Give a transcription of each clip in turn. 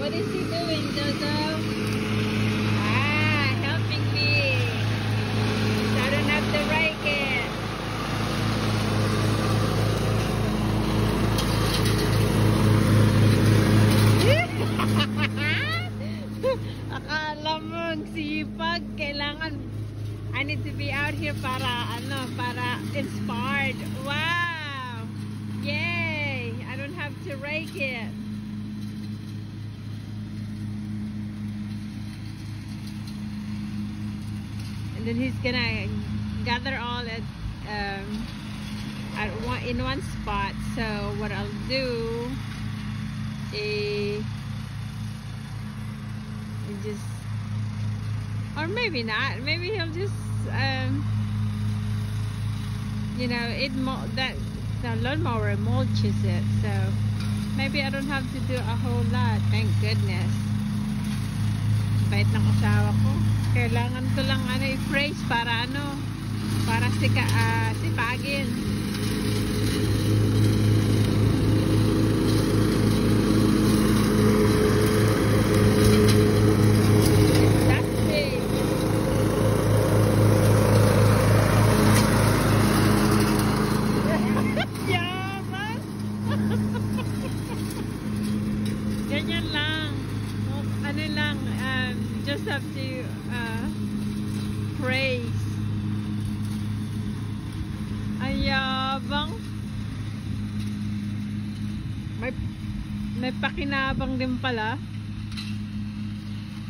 What is he doing, Jojo? Ah, helping me. So I don't have to rake it. Akala mo ang sipag. Kailangan I need to be out here para inspired. Wow! Yay! I don't have to rake it. And then he's gonna gather all in one spot. So what I'll do is just, or maybe not. Maybe he'll just, you know, the lawnmower mulches it. So maybe I don't have to do a whole lot. Thank goodness. Bait ng asawa ko. Kailangan ko lang i-phrase para sipagin. Ganyan lang. Just have to praise. Ayabang. May pakinabang din pala.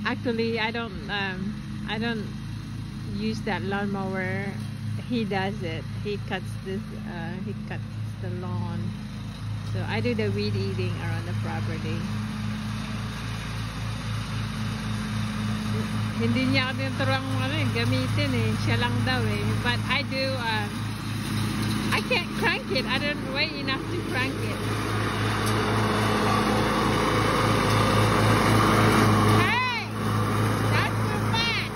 Actually, I don't use that lawnmower. He does it. He cuts the lawn. So I do the weed eating around the property. Hindi niya ako tinuturuan gamitin siya lang daw but I do I can't crank it. I don't weigh enough to crank it. Hey, that's too fast.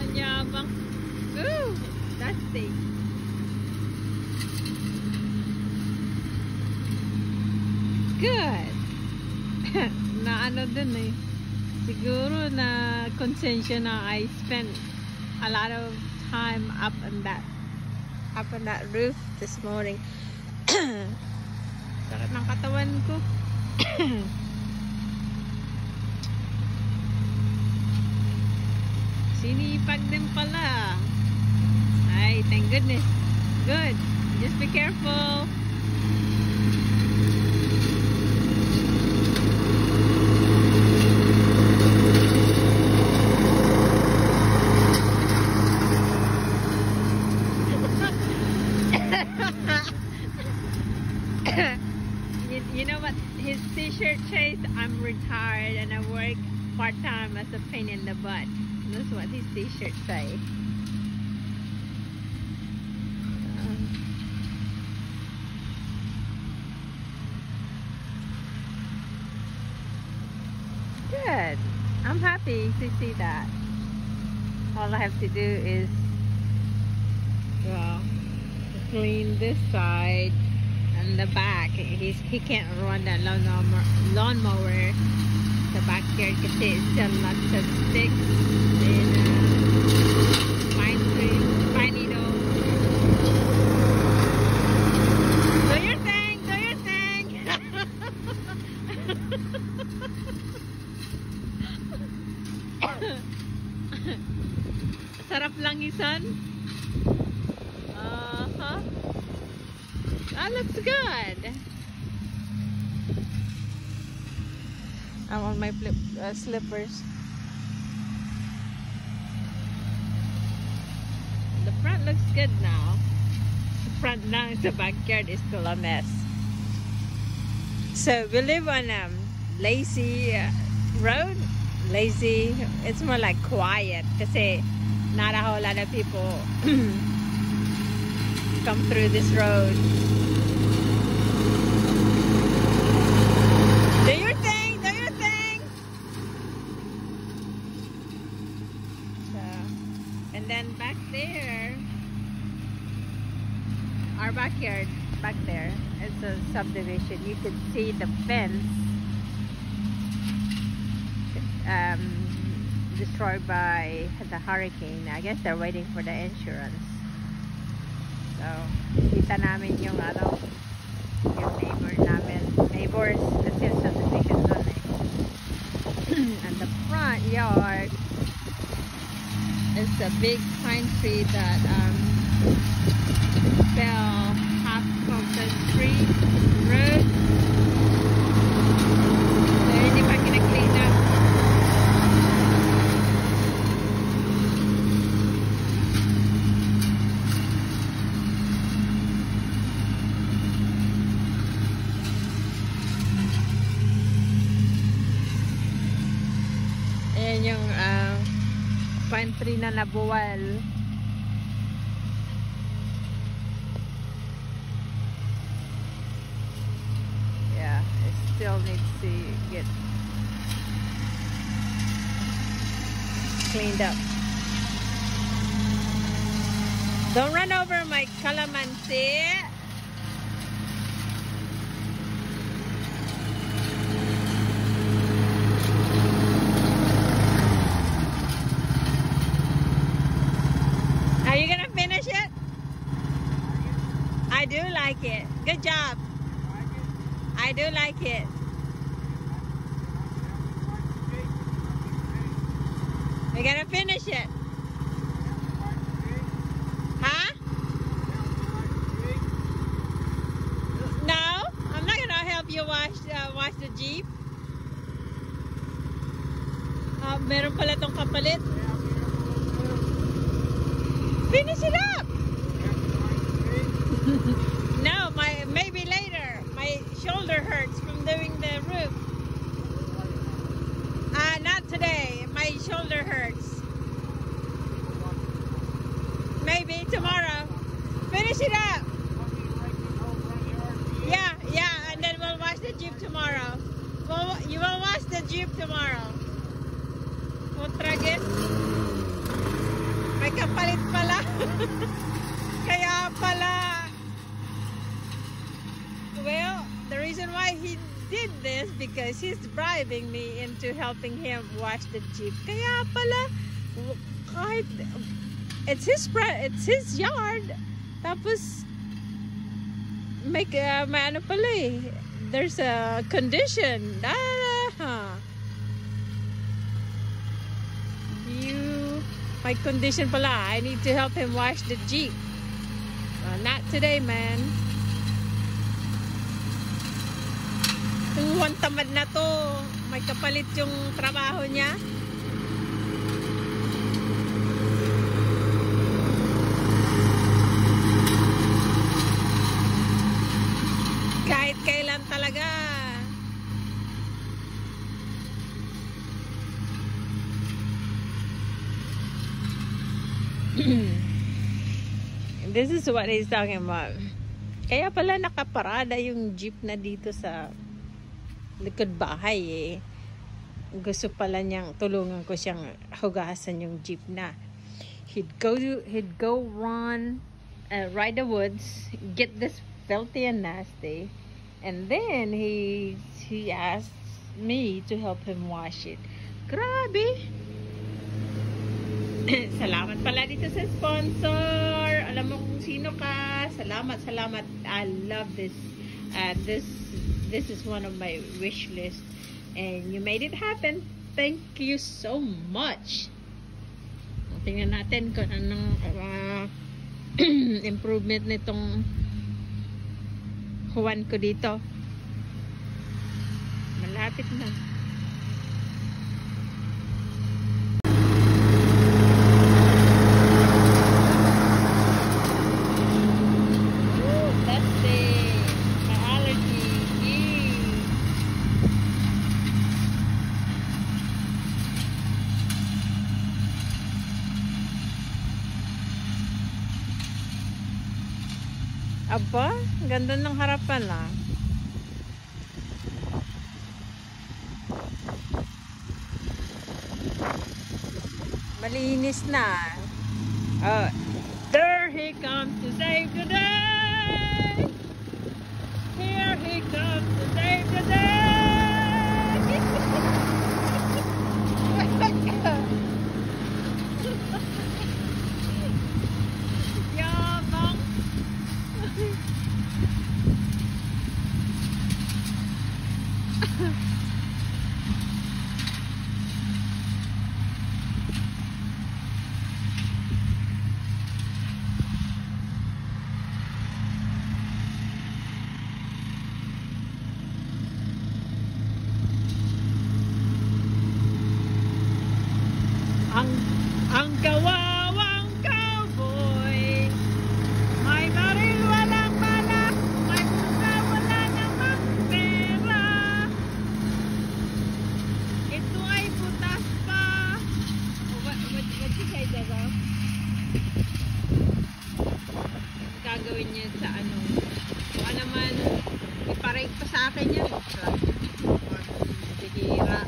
Anyabang. Ooh, that's the good. Na din siguro na konsensya na I spent a lot of time up on that roof this morning. Sakit ng katawan ko. Sinipag din pala. Ay, thank goodness. Good. Just be careful. You know what his t-shirt says? I'm retired and I work part-time as a pain in the butt. That's what his t-shirt says. Good. I'm happy to see that. All I have to do is, well, clean this side and the back. He can't run that lawnmower the backyard kasi it's still lots of sticks and pine trees, pine needles. Do your thing, do your thing. Sarap lang isan. That looks good. I'm on my slippers. The front looks good now. The front now in the backyard is still a mess. So we live on lazy road. Lazy. It's more like quiet kasi not a whole lot of people come through this road. Do your thing, do your thing. So, and then back there, our backyard. back there. It's a subdivision. You could see the fence destroyed by the hurricane. I guess they're waiting for the insurance. So, kita namin yung yung neighbors, that's yung subdivision doon eh. And the front yard is a big pine tree that fell half of the street road. So hindi pa kina-clean up. Ayan yung pine tree na nabuwal. Yeah, it still needs to get cleaned up. Don't run over my calamansi. Are you gonna finish it? I do like it. Good job. I do like it. You're gonna finish it. Huh? No, I'm not gonna help you wash the Jeep. Meron pala tong kapalit. Finish it up. No, maybe later. My shoulder hurts from doing the roof. Not today. My shoulder hurts. Maybe tomorrow. Finish it up. Yeah, and then we'll wash the Jeep tomorrow. Well, you will wash the Jeep tomorrow. Utragin. May kapalit pala. Kaya pala. Well, the reason why he did this because he's bribing me into helping him wash the Jeep. Kaya pala, kahit it's his yard. Tapos may ano pala eh. There's a condition. My condition pala, I need to help him wash the Jeep. Not today, man. Itong tamad na to, may kapalit yung trabaho niya. Kahit kailan talaga. This is what he's talking about. Kaya pala nakaparada yung jeep na dito sa likod bahay eh. Gusto pala niyang tulungan ko siyang hugasan yung jeep na. He'd go run ride the woods, get this filthy and nasty, and then he asked me to help him wash it. Grabe. Salamat pala dito sa sponsor. Alam mo kung sino ka. Salamat. I love this. This is one of my wish list, and you made it happen. Thank you so much. Tingnan natin kung anong improvement nitong Juan ko dito. Malapit na. Aba, ganda ng harapan ah. Malinis na. Oh, there he comes to save the day. Ang kawawang cowboy, may baril walang bala, may pusa wala namang pera. Ito ay butas pa. Oh, what you say, Dago? Gagawin niya sa ano? Baka naman iparate pa sa akin yan. Bihira.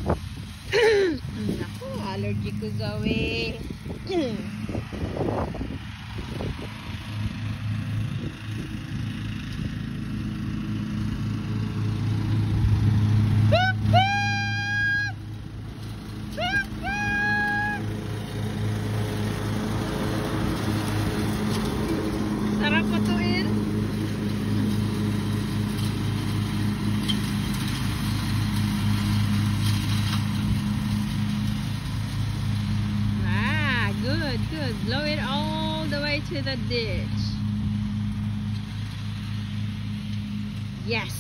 Naku, allergy ko, Zoe. Sarap patuin. Ah, good, good. Blow it all the way to the ditch. Yes.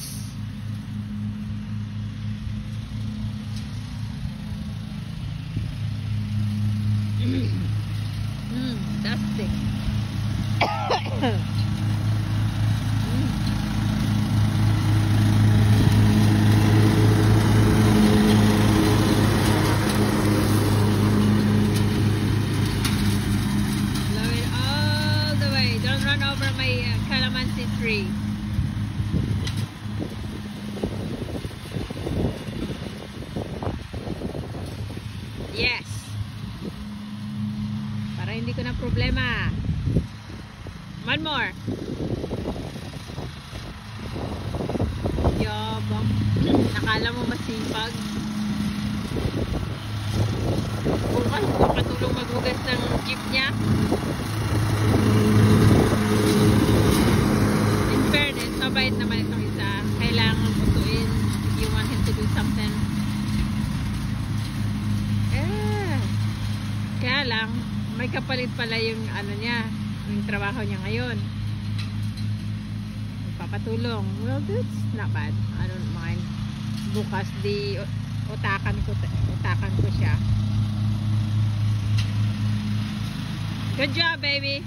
Dusty. Blow it all the way. Don't run over my calamansi tree. Yes. Para hindi ko na problema. One more. Yabang. Nakala mo masipag. Bukas makatulong maghugas ng jeep niya. In fairness, mabait naman itong isa. Kailangan putuin if you want him to do something. Kaya lang, may kapalit pala yung ano niya, yung trabaho niya ngayon. Magpapatulong. Well, that's not bad. I don't mind. Bukas di utakan ko siya. Good job, baby.